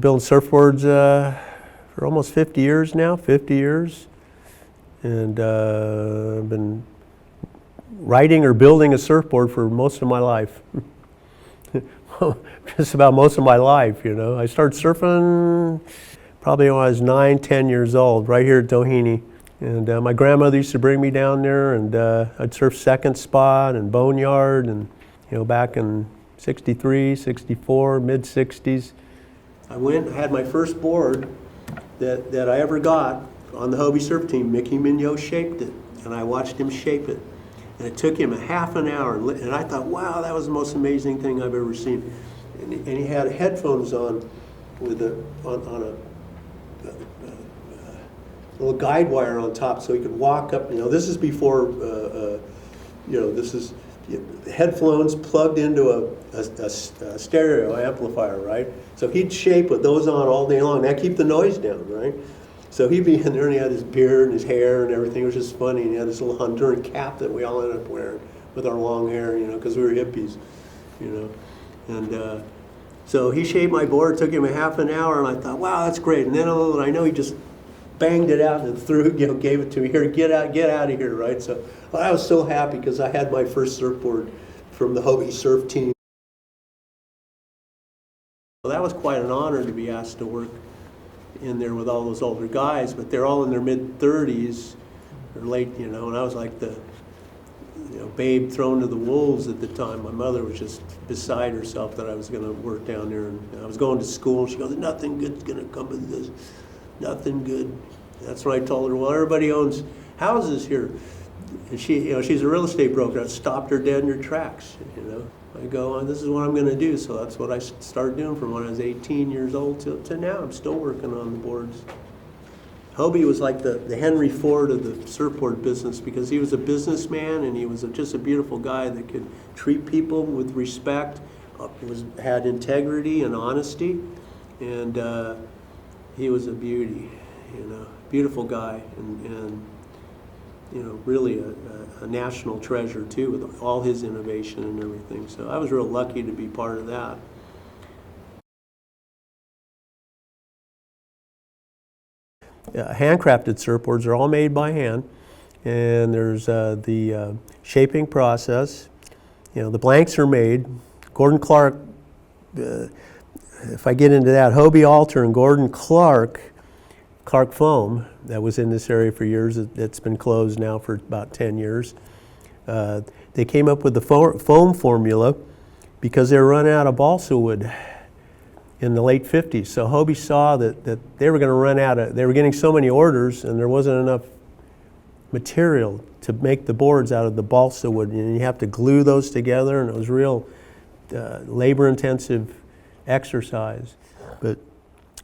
building surfboards for almost 50 years now, 50 years. And I've been riding or building a surfboard for most of my life. Just about most of my life, you know. I started surfing probably when I was 9, 10 years old, right here at Doheny. And my grandmother used to bring me down there, and I'd surf Second Spot and Boneyard, and you know, back in 63, 64, mid-60s. I went and had my first board that I ever got on the Hobie surf team. Mickey Mignot shaped it, and I watched him shape it. And it took him a half an hour, and I thought, wow, that was the most amazing thing I've ever seen. And he had headphones on with on a little guide wire on top, so he could walk up. You know, this is before, you know, this is headphones plugged into a stereo amplifier, right? So he'd shape with those on all day long. That keep the noise down, right? So he'd be in there, and he had his beard and his hair and everything. It was just funny. And he had this little Honduran cap that we all ended up wearing with our long hair, you know, because we were hippies, you know. And so he shaped my board. It took him a half an hour, and I thought, wow, that's great. And then I know he just banged it out and threw, you know, gave it to me. Here, get out of here, right? So I was so happy because I had my first surfboard from the Hobie surf team. Well, that was quite an honor to be asked to work in there with all those older guys, but they're all in their mid-30s or late, you know, and I was like the, you know, babe thrown to the wolves at the time. My mother was just beside herself that I was going to work down there, and I was going to school, and she goes, nothing good's going to come of this, nothing good. That's when I told her, well, everybody owns houses here. And she, you know, she's a real estate broker. I stopped her dead in her tracks, you know. I go, oh, this is what I'm going to do. So that's what I started doing from when I was 18 years old to now. I'm still working on the boards. Hobie was like the Henry Ford of the surfboard business because he was a businessman and he was just a beautiful guy that could treat people with respect, had integrity and honesty, and he was a beauty, you know, beautiful guy, and you know, really a national treasure too, with all his innovation and everything. So I was real lucky to be part of that. Handcrafted surfboards are all made by hand, and there's the shaping process. You know, the blanks are made. Gordon Clark, if I get into that, Hobie Alter and Gordon Clark Foam, that was in this area for years. It's been closed now for about 10 years. They came up with the foam formula because they were running out of balsa wood in the late 50s. So Hobie saw that they were going to run out of, they were getting so many orders and there wasn't enough material to make the boards out of the balsa wood. And you have to glue those together, and it was real labor-intensive exercise. But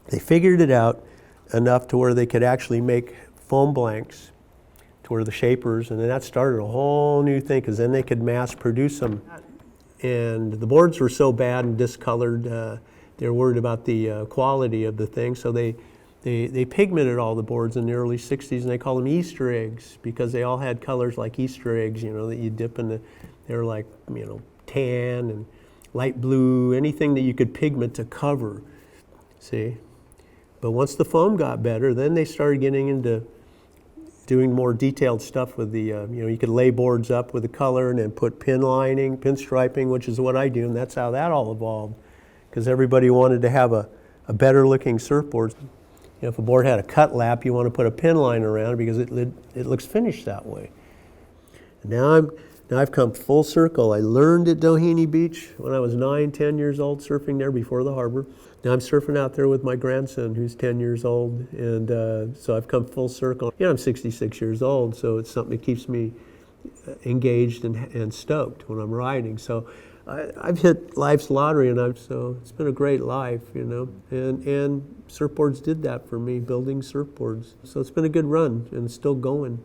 they figured it out enough to where they could actually make foam blanks to where the shapers, and then that started a whole new thing because then they could mass produce them. And the boards were so bad and discolored, they were worried about the quality of the thing, so they pigmented all the boards in the early 60s, and they called them Easter eggs because they all had colors like Easter eggs, you know, that you dip in the, they were like, you know, tan and light blue, anything that you could pigment to cover, see? But once the foam got better, then they started getting into doing more detailed stuff with the, you know, you could lay boards up with the color and then put pin lining, pin striping, which is what I do, and that's how that all evolved. Because everybody wanted to have a better looking surfboard. You know, if a board had a cut lap, you want to put a pin line around it because it looks finished that way. And now I've come full circle. I learned at Doheny Beach when I was 9, 10 years old, surfing there before the harbor. Now I'm surfing out there with my grandson who's 10 years old, and so I've come full circle. You know, I'm 66 years old, so it's something that keeps me engaged and stoked when I'm riding. So I've hit life's lottery, and so it's been a great life, you know. And surfboards did that for me, building surfboards. So it's been a good run, and it's still going.